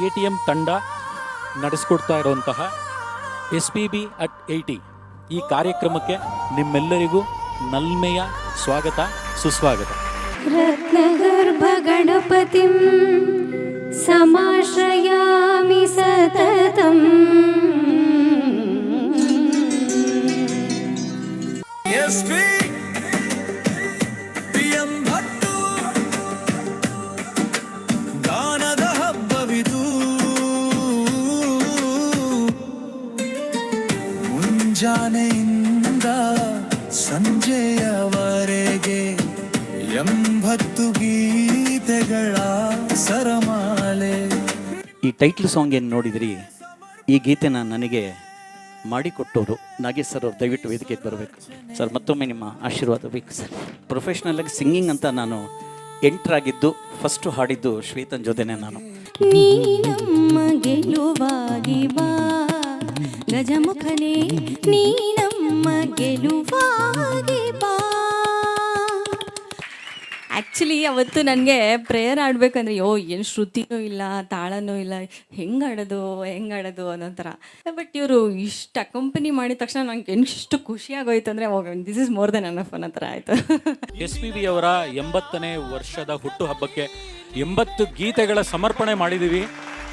ATM ತಂಡ ನಡೆಸಿಕೊಡ್ತಾ ಇರುವಂತಹ SPB at 80 ಈ ಕಾರ್ಯಕ್ರಮಕ್ಕೆ ನಿಮ್ಮೆಲ್ಲರಿಗೂ ನಲ್ಮೆಯ ಸ್ವಾಗತ ಸುಸ್ವಾಗತ. ರತ್ನಗರ್ಭ ಗಣಪತಿಂ ಸಮಾಶ್ರಯಾಮಿ ಸತತಂ. ಗಾನದ ಹಬ್ಬವಿದು ಮುಂಜಾನೆಯಿಂದ ಸಂಜೆಯವರೆಗೆ 80 ಗೀತೆಗಳ ಸರಮಾಲೆ. ಈ ಟೈಟ್ಲ್ ಸಾಂಗ್ ಏನು ನೋಡಿದ್ರಿ, ಈ ಗೀತೆನ ನನಗೆ ಮಾಡಿಕೊಟ್ಟವರು ನಾಗೇಶ್ ಸರ್ ಅವ್ರು. ದಯವಿಟ್ಟು ವೇದಿಕೆಗೆ ಬರಬೇಕು ಸರ್. ಮತ್ತೊಮ್ಮೆ ನಿಮ್ಮ ಆಶೀರ್ವಾದ ಬೇಕು ಸರ್. ಪ್ರೊಫೆಷ್ನಲಾಗಿ ಸಿಂಗಿಂಗ್ ಅಂತ ನಾನು ಎಂಟ್ರಾಗಿದ್ದು, ಫಸ್ಟು ಹಾಡಿದ್ದು ಶ್ವೇತನ್ ಜೊತೆನೆ ನಾನು. ನೀ ನಮ್ಮ ಗೆಲುವಾಗಿ ಬಾ ಗಜಮುಖನೇ, ನೀ ನಮ್ಮ ಗೆಲುವಾಗಿ ಬಾ. ಆ್ಯಕ್ಚುಲಿ ಅವತ್ತು ನನಗೆ ಪ್ರೇಯರ್ ಆಡಬೇಕಂದ್ರೆ ಏನು ಶ್ರುತಿನೂ ಇಲ್ಲ, ತಾಳನೂ ಇಲ್ಲ, ಹೆಂಗೆ ಆಡೋದು ಅನ್ನೋ ಥರ. ಬಟ್ ಇವರು ಇಷ್ಟು ಅಕಂಪನಿ ಮಾಡಿದ ತಕ್ಷಣ ನಂಗೆ ಎಷ್ಟು ಖುಷಿ ಆಗೋಯ್ತು ಅಂದರೆ, this is more than enough ಅನ್ನೋ ಥರ ಆಯಿತು. SPB ಅವರ 80ನೇ ವರ್ಷದ ಹುಟ್ಟುಹಬ್ಬಕ್ಕೆ 80 ಗೀತೆಗಳ ಸಮರ್ಪಣೆ ಮಾಡಿದ್ದೀವಿ.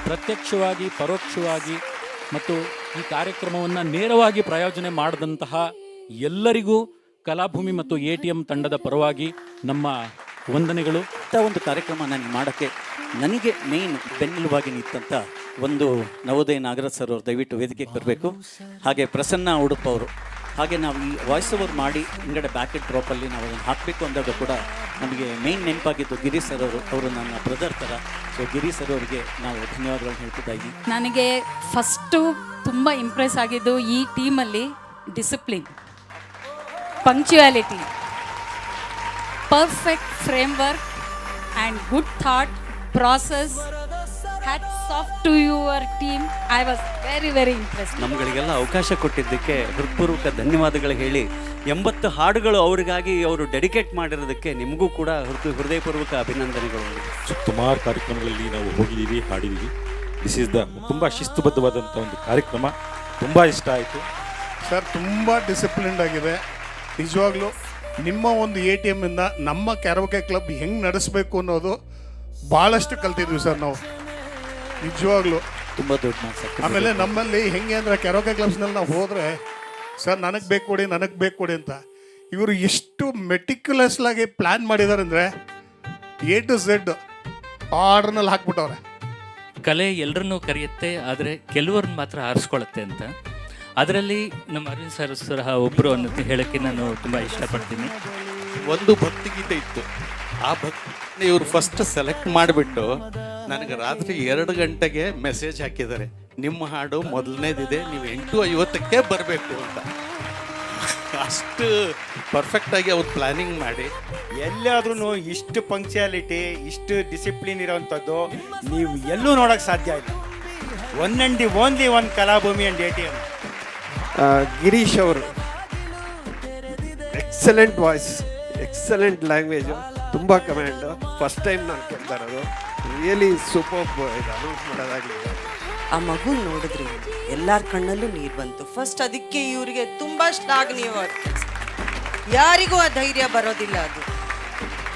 ಪ್ರತ್ಯಕ್ಷವಾಗಿ, ಪರೋಕ್ಷವಾಗಿ ಮತ್ತು ಈ ಕಾರ್ಯಕ್ರಮವನ್ನು ನೇರವಾಗಿ ಪ್ರಾಯೋಜನೆ ಮಾಡಿದಂತಹ ಎಲ್ಲರಿಗೂ ಕಲಾಭೂಮಿ ಮತ್ತು ATM ತಂಡದ ಪರವಾಗಿ ನಮ್ಮ ವಂದನೆಗಳು. ಇಂಥ ಒಂದು ಕಾರ್ಯಕ್ರಮ ನನಗೆ ಮಾಡೋಕ್ಕೆ ನನಗೆ ಮೇಯ್ನ್ ಬೆನ್ನೆಲುಬಾಗಿ ನಿಂತಂಥ ಒಂದು ನವೋದಯ ನಾಗರಾಜ್ ಸರ್ ಅವರು ದಯವಿಟ್ಟು ವೇದಿಕೆಗೆ ಬರಬೇಕು. ಹಾಗೆ ಪ್ರಸನ್ನ ಉಡುಪ ಅವರು. ಹಾಗೆ ನಾವು ಈ ವಾಯ್ಸ್ ಓವರ್ ಮಾಡಿ ಹಿಂಗಡೆ ಬ್ಯಾಕೆಟ್ ಡ್ರಾಪಲ್ಲಿ ನಾವು ಅದನ್ನು ಹಾಕಬೇಕು ಅಂದಾಗ ಕೂಡ ನಮಗೆ ಮೇಯ್ನ್ ನೆನಪಾಗಿದ್ದು ಗಿರೀಶ್ ಸರ್ ಅವರು ನನ್ನ ಬ್ರದರ್ ಥರ. ಸೊ ಗಿರೀಶ್ ಸರ್ ಅವರಿಗೆ ನಾವು ಧನ್ಯವಾದಗಳನ್ನು ಹೇಳ್ತಿದ್ದ ಇದ್ದೀವಿ. ನನಗೆ ಫಸ್ಟು ತುಂಬ ಇಂಪ್ರೆಸ್ ಆಗಿದ್ದು ಈ ಟೀಮಲ್ಲಿ discipline, punctuality, perfect framework and good thought process. Hats off to your team. I was very impressed. ನಮ್ಗಳಿಗೆಲ್ಲ ಅವಕಾಶ ಕೊಟ್ಟಿದ್ದಕ್ಕೆ ಹೃತ್ಪೂರ್ವಕ ಧನ್ಯವಾದಗಳು ಹೇಳಿ, 80 ಹಾಡುಗಳು ಅವರಿಗಾಗಿ ಅವರು ಡೆಡಿಕೇಟ್ ಮಾಡಿರೋದಕ್ಕೆ ನಿಮಗೂ ಕೂಡ ಹೃದಯಪೂರ್ವಕ ಅಭಿನಂದನೆಗಳು. ಸುಮಾರು ಕಾರ್ಯಕ್ರಮಗಳಲ್ಲಿ ನಾವು ಹೋಗಿದ್ದೀವಿ, ಹಾಡಿದ್ದೀವಿ. ದಿಸ್ ಈಸ್ ದ ತುಂಬ ಶಿಸ್ತುಬದ್ಧವಾದಂಥ ಒಂದು ಕಾರ್ಯಕ್ರಮ. ತುಂಬ ಇಷ್ಟ ಆಯಿತು ಸರ್. ತುಂಬ ಡಿಸಿಪ್ಲಿನ್ಡ್ ಆಗಿದೆ ನಿಜವಾಗ್ಲೂ. ನಿಮ್ಮ ಒಂದು ATM ಇಂದ ನಮ್ಮ ಕ್ಯಾರೋಕೆ ಕ್ಲಬ್ ಹೆಂಗೆ ನಡೆಸಬೇಕು ಅನ್ನೋದು ಭಾಳಷ್ಟು ಕಲ್ತಿದ್ವಿ ಸರ್ ನಾವು ನಿಜವಾಗ್ಲೂ. ತುಂಬ ದೊಡ್ಡ ಮಾತು. ಆಮೇಲೆ ನಮ್ಮಲ್ಲಿ ಹೆಂಗೆ ಅಂದರೆ ಕ್ಯಾರೋಕೆ ಕ್ಲಬ್ಸ್ನಲ್ಲಿ ನಾವು ಹೋದರೆ ಸರ್ ನನಗೆ ಬೇಕು ಕೊಡಿ ಅಂತ ಇವರು ಎಷ್ಟು ಮೆಟಿಕ್ಯುಲಸ್ಲಾಗಿ ಪ್ಲ್ಯಾನ್ ಮಾಡಿದ್ದಾರೆ ಅಂದರೆ A to Z ಆರ್ಡ್ರ್ನಲ್ಲಿ ಹಾಕ್ಬಿಟ್ಟವ್ರೆ. ಕಲೆ ಎಲ್ಲರನ್ನೂ ಕರೆಯುತ್ತೆ, ಆದರೆ ಕೆಲವ್ರನ್ನ ಮಾತ್ರ ಆರಿಸ್ಕೊಳ್ಳುತ್ತೆ ಅಂತ. ಅದರಲ್ಲಿ ನಮ್ಮ ಅರವಿಂದ್ ಸರ್ ಸಹ ಒಬ್ಬರು ಅನ್ನೋದು ಹೇಳೋಕ್ಕೆ ನಾನು ತುಂಬ ಇಷ್ಟಪಡ್ತೀನಿ. ಒಂದು ಭಕ್ತಿಗೀತೆ ಇತ್ತು, ಆ ಭಕ್ತಿ ಇವರು ಫಸ್ಟ್ ಸೆಲೆಕ್ಟ್ ಮಾಡಿಬಿಟ್ಟು ನನಗೆ ರಾತ್ರಿ 2 ಗಂಟೆಗೆ ಮೆಸೇಜ್ ಹಾಕಿದ್ದಾರೆ, ನಿಮ್ಮ ಹಾಡು ಮೊದಲನೇದಿದೆ, ನೀವು 8:50ಕ್ಕೆ ಬರಬೇಕು ಅಂತ. ಅಷ್ಟು ಪರ್ಫೆಕ್ಟಾಗಿ ಅವ್ರು ಪ್ಲ್ಯಾನಿಂಗ್ ಮಾಡಿ ಎಲ್ಲಾದ್ರೂ ಇಷ್ಟು ಪಂಕ್ಚುಯಾಲಿಟಿ, ಇಷ್ಟು ಡಿಸಿಪ್ಲಿನ್ ಇರೋವಂಥದ್ದು ನೀವು ಎಲ್ಲೂ ನೋಡೋಕ್ಕೆ ಸಾಧ್ಯ ಇಲ್ಲ. One and the only one Kalabhoomi and ATM. Girish ಅವರು ಎಕ್ಸಲೆಂಟ್ ವಾಯ್ಸ್, ಎಕ್ಸಲೆಂಟ್ ಲ್ಯಾಂಗ್ವೇಜು, ತುಂಬ ಕಮೆಂಡು. ಫಸ್ಟ್ ಟೈಮ್ ನಾನು ಕೇಳ್ತಾ ಇರೋದು. Really super. ಇದು ಅನೌನ್ಸ್ ಮಾಡೋದಾಗಲಿ, ಆ ಮಗು ನೋಡಿದ್ರಿ ಎಲ್ಲರ ಕಣ್ಣಲ್ಲೂ ನೀರು ಬಂತು. ಫಸ್ಟ್ ಅದಕ್ಕೆ ಇವರಿಗೆ ತುಂಬ ಶ್ಲಾಘನೀಯವಾದ ಕೆಲಸ. ಯಾರಿಗೂ ಆ ಧೈರ್ಯ ಬರೋದಿಲ್ಲ. ಅದು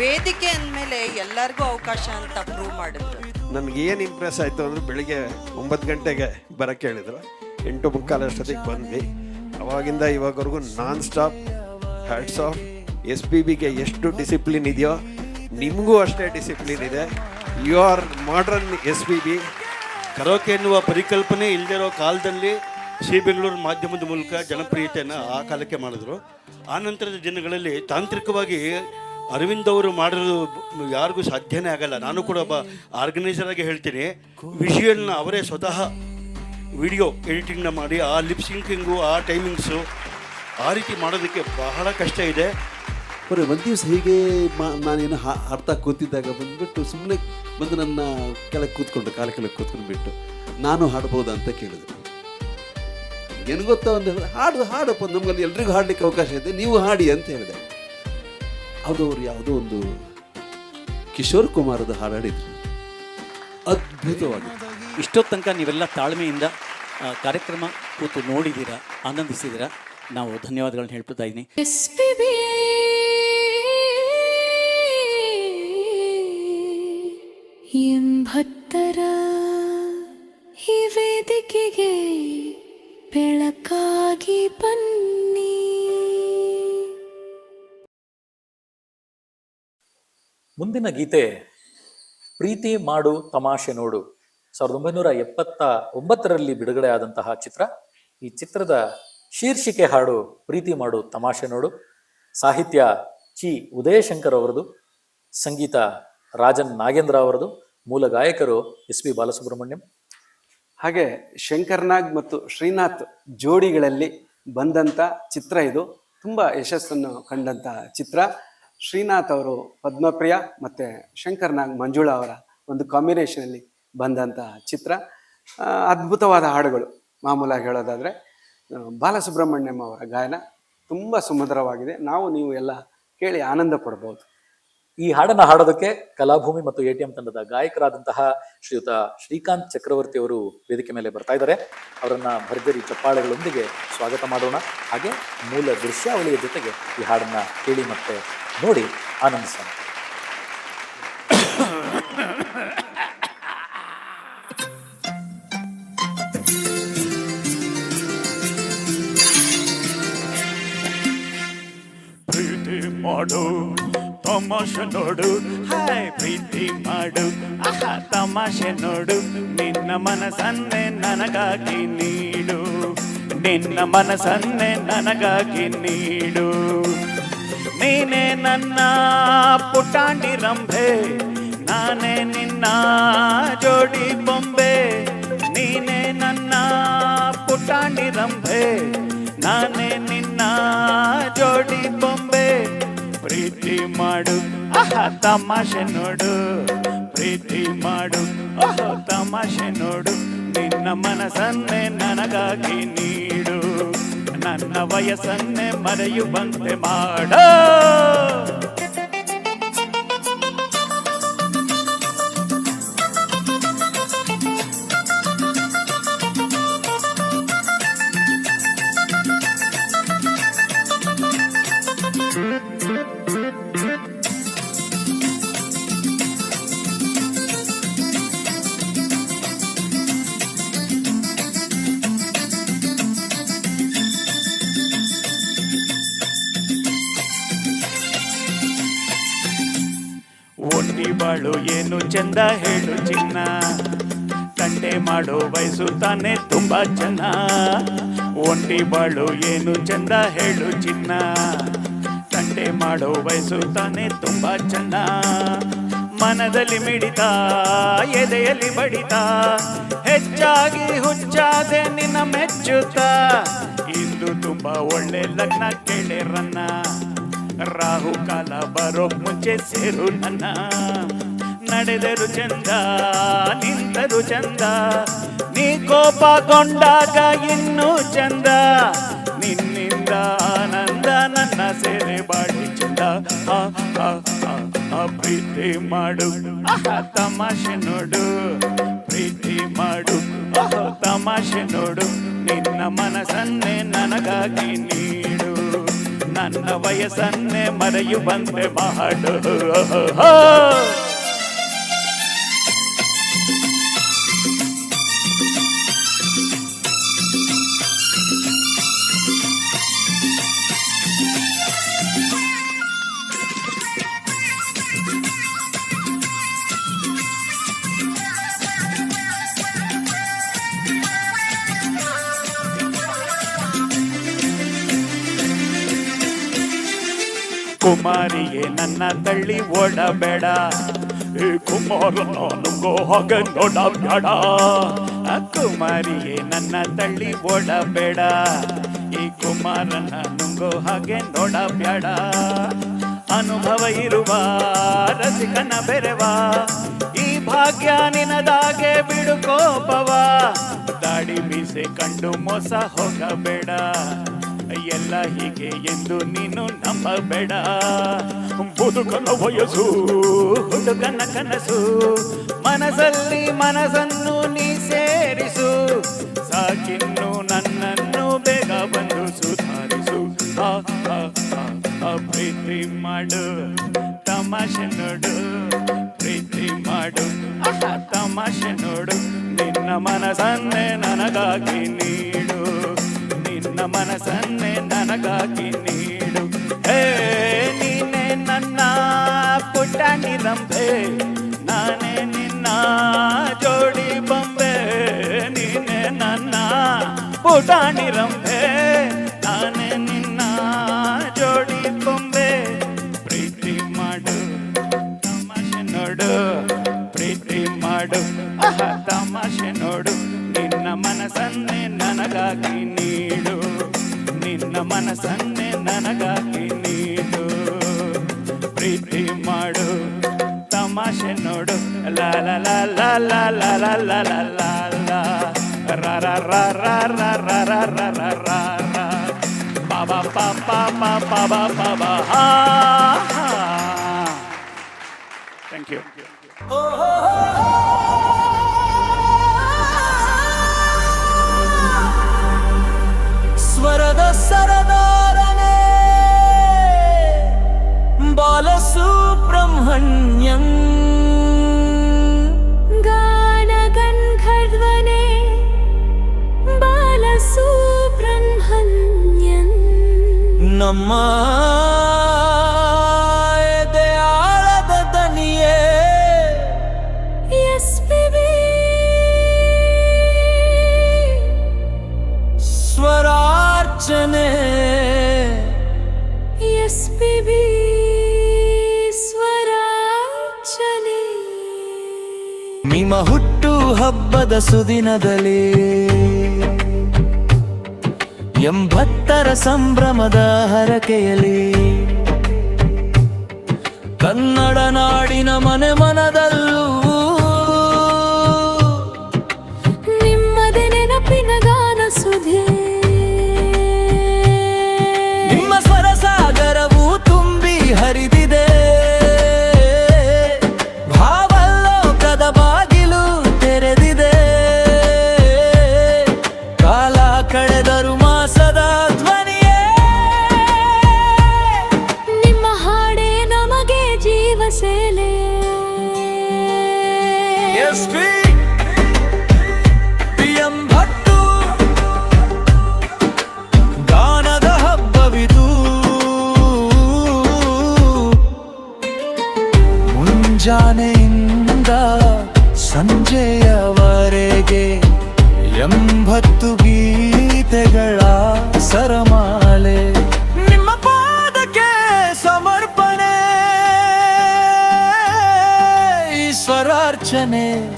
ವೇದಿಕೆ ಅಂದಮೇಲೆ ಎಲ್ಲರಿಗೂ ಅವಕಾಶ ಅಂತ ಪ್ರೂವ್ ಮಾಡಿದ್ರು. ನನಗೇನು ಇಂಪ್ರೆಸ್ ಆಯಿತು ಅಂದರೆ, ಬೆಳಿಗ್ಗೆ 9 ಗಂಟೆಗೆ ಬರೋಕ್ಕೆ ಹೇಳಿದ್ರು, 8:45 ಅಷ್ಟೊತ್ತಿಗೆ ಬಂದ್ವಿ. ಅವಾಗಿಂದ ಇವಾಗವರೆಗೂ ನಾನ್ ಸ್ಟಾಪ್ ಹ್ಯಾಟ್ಸ್ ಆಫ್. SPBಗೆ ಎಷ್ಟು ಡಿಸಿಪ್ಲಿನ್ ಇದೆಯೋ ನಿಮಗೂ ಅಷ್ಟೇ ಡಿಸಿಪ್ಲಿನ್ ಇದೆ. You are modern SPB. Karaoke ಎನ್ನುವ ಪರಿಕಲ್ಪನೆ ಇಲ್ಲದಿರೋ ಕಾಲದಲ್ಲಿ ಸಿ ಬೆಂಗಳೂರು ಮಾಧ್ಯಮದ ಮೂಲಕ ಜನಪ್ರಿಯತೆಯನ್ನು ಆ ಕಾಲಕ್ಕೆ ಮಾಡಿದ್ರು. ಆ ನಂತರದ ದಿನಗಳಲ್ಲಿ ತಾಂತ್ರಿಕವಾಗಿ ಅರವಿಂದ್ ಅವರು ಮಾಡಿರೋದು ಯಾರಿಗೂ ಸಾಧ್ಯನೇ ಆಗಲ್ಲ. ನಾನು ಕೂಡ ಒಬ್ಬ ಆರ್ಗನೈಸರ್ ಆಗಿ ಹೇಳ್ತೀನಿ, ವಿಷುವಲ್ನ ಅವರೇ ಸ್ವತಃ ವಿಡಿಯೋ ಎಡಿಟಿಂಗ್ನ ಮಾಡಿ ಆ ಲಿಪ್ಸಿಂಕಿಂಗು, ಆ ಟೈಮಿಂಗ್ಸು, ಆ ರೀತಿ ಮಾಡೋದಕ್ಕೆ ಬಹಳ ಕಷ್ಟ ಇದೆ. ಬರೀ ಒಂದು ದಿವಸ ಹೀಗೆ ನಾನೇನು ಹಾಡ್ತಾ ಕೂತಿದ್ದಾಗ ಬಂದುಬಿಟ್ಟು ಸುಮ್ಮನೆ ಬಂದು ನನ್ನ ಕೆಳಗೆ ಕೂತ್ಕೊಂಡು ಕಾಲ ಕೆಳಗೆ ಕೂತ್ಕೊಂಡ್ಬಿಟ್ಟು ನಾನು ಹಾಡ್ಬೋದಾ ಅಂತ ಕೇಳಿದೆ. ಏನು ಗೊತ್ತಾ, ಒಂದು ಹಾಡಪ್ಪ, ನಮಗಲ್ಲಿ ಎಲ್ರಿಗೂ ಹಾಡಲಿಕ್ಕೆ ಅವಕಾಶ ಇದೆ, ನೀವು ಹಾಡಿ ಅಂತ ಹೇಳಿದೆ. ಅದು ಅವ್ರು ಯಾವುದೋ ಒಂದು ಕಿಶೋರ್ ಕುಮಾರದ ಹಾಡಾಡಿದ್ರು, ಅದ್ಭುತವಾಗಿತ್ತು. ಇಷ್ಟೊತ್ತು ತನಕ ನೀವೆಲ್ಲ ತಾಳ್ಮೆಯಿಂದ ಕಾರ್ಯಕ್ರಮ ಕೂತು ನೋಡಿದ್ದೀರಾ, ಆನಂದಿಸಿದ್ದೀರಾ. ನಾವು ಧನ್ಯವಾದಗಳನ್ನ ಹೇಳ್ತಾ ಇದ್ದೀನಿ. ಎಂಬತ್ತರ ಈ ವೇದಿಕೆಗೆ ಬೆಳಕಾಗಿ ಬನ್ನಿ. ಮುಂದಿನ ಗೀತೆ ಪ್ರೀತಿ ಮಾಡು ತಮಾಷೆ ನೋಡು, 1979ರಲ್ಲಿ ಬಿಡುಗಡೆ ಆದಂತಹ ಚಿತ್ರ. ಈ ಚಿತ್ರದ ಶೀರ್ಷಿಕೆ ಹಾಡು ಪ್ರೀತಿ ಮಾಡು ತಮಾಷೆ ನೋಡು. ಸಾಹಿತ್ಯ ಚಿ ಉದಯಶಂಕರ್ ಅವರದು, ಸಂಗೀತ ರಾಜನ್ ನಾಗೇಂದ್ರ ಅವರದು, ಮೂಲ ಗಾಯಕರು SP ಬಾಲಸುಬ್ರಹ್ಮಣ್ಯಂ. ಹಾಗೆ ಶಂಕರ್ನಾಗ್ ಮತ್ತು ಶ್ರೀನಾಥ್ ಜೋಡಿಗಳಲ್ಲಿ ಬಂದಂಥ ಚಿತ್ರ ಇದು. ತುಂಬ ಯಶಸ್ಸನ್ನು ಕಂಡಂಥ ಚಿತ್ರ. ಶ್ರೀನಾಥ್ ಅವರು ಪದ್ಮಪ್ರಿಯ ಮತ್ತು ಶಂಕರ್ನಾಗ್ ಮಂಜುಳಾ ಅವರ ಒಂದು ಕಾಂಬಿನೇಷನಲ್ಲಿ ಬಂದಂಥ ಚಿತ್ರ. ಅದ್ಭುತವಾದ ಹಾಡುಗಳು. ಮಾಮೂಲಾಗಿ ಹೇಳೋದಾದರೆ ಬಾಲಸುಬ್ರಹ್ಮಣ್ಯಂ ಅವರ ಗಾಯನ ತುಂಬ ಸುಮಧುರವಾಗಿದೆ. ನೀವು ಎಲ್ಲ ಕೇಳಿ ಆನಂದ ಪಡ್ಬೋದು. ಈ ಹಾಡನ್ನು ಹಾಡೋದಕ್ಕೆ ಕಲಾಭೂಮಿ ಮತ್ತು ATM ತಂಡದ ಗಾಯಕರಾದಂತಹ ಶ್ರೀಯುತ ಶ್ರೀಕಾಂತ್ ಚಕ್ರವರ್ತಿ ಅವರು ವೇದಿಕೆ ಮೇಲೆ ಬರ್ತಾ ಇದ್ದಾರೆ. ಅವರನ್ನ ಭರ್ಜರಿ ಚಪ್ಪಾಳೆಗಳೊಂದಿಗೆ ಸ್ವಾಗತ ಮಾಡೋಣ. ಹಾಗೆ ಮೂಲ ದೃಶ್ಯಾವಳಿಯ ಜೊತೆಗೆ ಈ ಹಾಡನ್ನ ಕೇಳಿ ಮತ್ತೆ ನೋಡಿ ಆನಂದಿಸೋಣ. ಪ್ರೀತಿ ಮಾಡು ತಮಾಷೆ ನೋಡು, ಹಾಯ್ ಪ್ರೀತಿ ಮಾಡು ಆಹಾ ತಮಾಷೆ ನೋಡು, ನಿನ್ನ ಮನಸ್ಸನ್ನೇ ನನಗಾಗಿ ನೀಡು, ನಿನ್ನ ಮನಸ್ಸನ್ನೇ ನನಗಾಗಿ ನೀಡು. ನೀನೇ ನನ್ನ ಪುಟಾಣಿ ರಂಭೆ, ನಾನೇ ನಿನ್ನ ಜೋಡಿ ಬೊಂಬೆ. ನೀನೇ ನನ್ನ ಪುಟಾಣಿ ರಂಭೆ, ನಾನೇ ನಿನ್ನ ಜೋಡಿ ಬೊಂಬೆ. ಪ್ರೀತಿ ಮಾಡು ಆಹಾ ತಮಾಷೆ ನೋಡು, ಪ್ರೀತಿ ಮಾಡು ಆಹಾ ತಮಾಷೆ ನೋಡು, ನಿನ್ನ ಮನಸ್ಸನ್ನೇ ನನಗಾಗಿ ನೀಡು, ನನ್ನ ವಯಸ್ಸನ್ನೇ ಮರೆಯುವಂತೆ ಮಾಡು. ಒಟ್ಟಿ ಬಾಳು ಏನು ಚಂದ ಹೇಳು ಚಿನ್ನ, ತಂಟೆ ಮಾಡೋ ವಯಸ್ಸು ತಾನೆ ತುಂಬಾ ಚೆನ್ನ. ಒಂಟಿ ಬಾಳು ಏನು ಚಂದ ಹೇಳು ಚಿನ್ನ, ತಂಟೆ ಮಾಡೋ ವಯಸ್ಸು ತಾನೆ ತುಂಬಾ ಚೆನ್ನ. ಮನದಲ್ಲಿ ಮಿಡಿತ ಎದೆಯಲ್ಲಿ ಬಡಿತ, ಹೆಚ್ಚಾಗಿ ಹುಚ್ಚಾದೆ ನಿನ್ನ ಮೆಚ್ಚುತ್ತಾ. ಇಂದು ತುಂಬಾ ಒಳ್ಳೆ ಲಗ್ನ ಕೇಳಿರನ್ನ, ರಾಹು ಕಾಲ ಬರೋ ಮುಂಚೆ ಸೇರು ನನ್ನ. ನಡೆದರು ಚಂದ ನಿಂತರು ಚಂದ, ನೀ ಕೋಪಗೊಂಡಾಗ ಇನ್ನೂ ಚಂದ. ನಿನ್ನಿಂದ ಆನಂದ ನನ್ನ ಸೇರೆ ಬಾಡಿ ಚಂದ. ಪ್ರೀತಿ ಮಾಡು ತಮಾಷೆ ನೋಡು, ಪ್ರೀತಿ ಮಾಡು ತಮಾಷೆ ನೋಡು, ನಿನ್ನ ಮನಸ್ಸನ್ನೇ ನನಗಾಗಿ ನೀಡು, ನನ್ನ ವಯಸ್ಸನ್ನೇ ಮರೆಯುವಂತೆ ಮಾಡು. ಕುಮಾರಿಗೆ ನನ್ನ ತಳ್ಳಿ ಓಡಬೇಡ, ಈ ಕುಮಾರನ ನುಂಗೋ ಹಾಗೆ ನೋಡಬೇಡ. ಕುಮಾರಿಗೆ ನನ್ನ ತಳ್ಳಿ ಓಡಬೇಡ, ಈ ಕುಮಾರನ ನುಂಗೋ ಹಾಗೆ ನೋಡಬೇಡ. ಅನುಭವ ಇರುವ ರಸಿಕನ ಬೆರೆವ, ಈ ಭಾಗ್ಯ ನಿನದಾಗೆ ಬಿಡು ಕೋಪವ. ದಾಡಿ ಮೀಸೆ ಕಂಡು ಮೋಸ ಹೋಗಬೇಡ, ಎಲ್ಲ ಹೀಗೆ ಎಂದು ನೀನು ನಂಬಬೇಡ. ಬದುಕನ ವಯಸ್ಸು ಹುಡುಗನ ಕನಸು, ಮನಸ್ಸಲ್ಲಿ ಮನಸ್ಸನ್ನು ನೀ ಸೇರಿಸು. ಸಾಕಿನ್ನು ನನ್ನನ್ನು ಬೇಗ ಬಂದು ಸುಧಾರಿಸು. ಆ ಆ, ಆ, ಆ, ಪ್ರೀತಿ ಮಾಡು ತಮಾಷೆ ನೋಡು, ಪ್ರೀತಿ ಮಾಡು ತಮಾಷೆ ನೋಡು. ನಿನ್ನ ಮನಸ್ಸನ್ನೇ ನನಗಾಗಿ ನೀಡು, ನಿನ್ನ ಮನಸ್ಸನ್ನೇ ನನಗಾಗಿ ನೀಡು. ಹೇ ನೀನೇ ನನ್ನ ಪುಟಾಣಿ ರಂಬೆ, ನಾನೇ ನಿನ್ನ ಜೋಡಿ ಬೊಂಬೆ. ನೀನೇ ನನ್ನ ಪುಟಾಣಿ ರಂಬೆ, ನಾನೇ ನಿನ್ನ ಜೋಡಿ ಬೊಂಬೆ. ಪ್ರೀತಿ ಮಾಡು ತಮಾಷೆ ನೋಡು, ಪ್ರೀತಿ ಮಾಡು ತಮಾಷೆ ನೋಡು. ನಿನ್ನ ಮನಸ್ಸನ್ನೇ ನನಗಾಗಿ ನೀಡು, ನಿನ್ನ ಮನಸ್ಸನ್ನೇ ನನಗಾಗಿ ನೀಡು. ಪ್ರೀತಿ ಮಾಡು ತಮಾಷೆ ನೋಡು. ಲಾ ಲಾ ಲಾ ಲಾ ಲಾ ಲಾ ಲಾ ಲಾ ಲಾ ಲಾ ಲಾ ರಾ ರಾ ರಾ ರಾ ರಾ ರಾ ರಾ ರಾ ರಾ ರಾ ರಾ ಬಾ ಬಾ ಬಾ ಬಾ ಬಾ ಬಾ ಬಾ ಬಾ ಬಾ ಹಾ. Thank you. ಸ್ವರದ ಸರದಾರನೇ ಬಾಲಸುಬ್ರಹ್ಮಣ್ಯಂ, ಗಾನ ಗಂಧರ್ವನೇ ಬಾಲಸುಬ್ರಹ್ಮಣ್ಯಂ. ನಮ್ಮ ಎದೆಯಾಳದ ದನಿಯೇ SPB ಸ್ವರಾರ್ಚನೆ, SPB ಸ್ವರಾರ್ಚನೆ. ನಿಮ್ಮ ಹುಟ್ಟು ಹಬ್ಬದ ಸುದಿನದಲ್ಲಿ 80ರ ಸಂಭ್ರಮದ ಹರಕೆಯಲ್ಲಿ ಕನ್ನಡ ನಾಡಿನ ಮನೆ ಮನದಲ್ಲೂ ನಿಮ್ಮದೇ ನೆನಪಿನ ಗಾನ ಸುಧೆ. ನಿಮ್ಮ ಸ್ವರ ಸಾಗರವು ತುಂಬಿ ಹರಿದಿದೆ, ಭಾವಲೋಕದ ಬಾಗಿಲು ತೆರೆದಿದೆ. ಕಾಲ ಕಳೆದರು ಮಾಸದ ಧ್ವನಿಯೇ, ನಿಮ್ಮ ಹಾಡೇ ನಮಗೆ ಜೀವ ಸೇಲೆ. PM ಭಟ್ಟು ಗಾನದ ಹಬ್ಬವಿದು. ಮುಂಜಾನೆಯಿಂದ ಸಂಜೆಯವರೆಗೆ 80 ಗೀತೆಗಳ ಸರಮಾಲೆ. ನಿಮ್ಮ ಪಾದಕ್ಕೆ ಸಮರ್ಪಣೆ ಈಶ್ವರಾರ್ಚನೆ.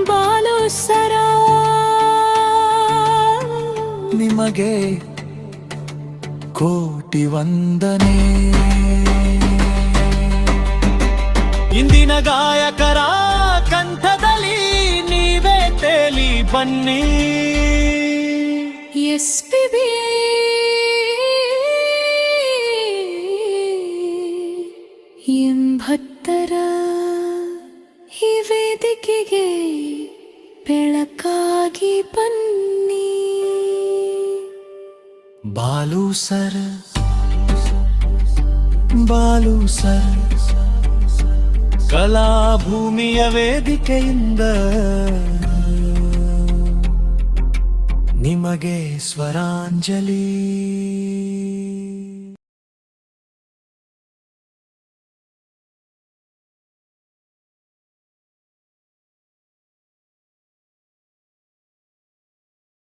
ಬಾಲು ಸರ ನಿಮಗೆ ಕೋಟಿ ವಂದನೆ. ಇಂದಿನ ಗಾಯಕರ ಕಂಠದಲ್ಲಿ ನೀವೇ ತೇಲಿ ಬನ್ನಿ. SPB ಎಂಬತ್ತರ ಈ ವೇದಿಕೆಗೆ ಬೆಳಕಾಗಿ ಬನ್ನಿ. ಬಾಲು ಸರ್, ಬಾಲು ಸರ್, ಕಲಾಭೂಮಿಯ ವೇದಿಕೆಯಿಂದ ನಿಮಗೆ ಸ್ವರಾಂಜಲಿ.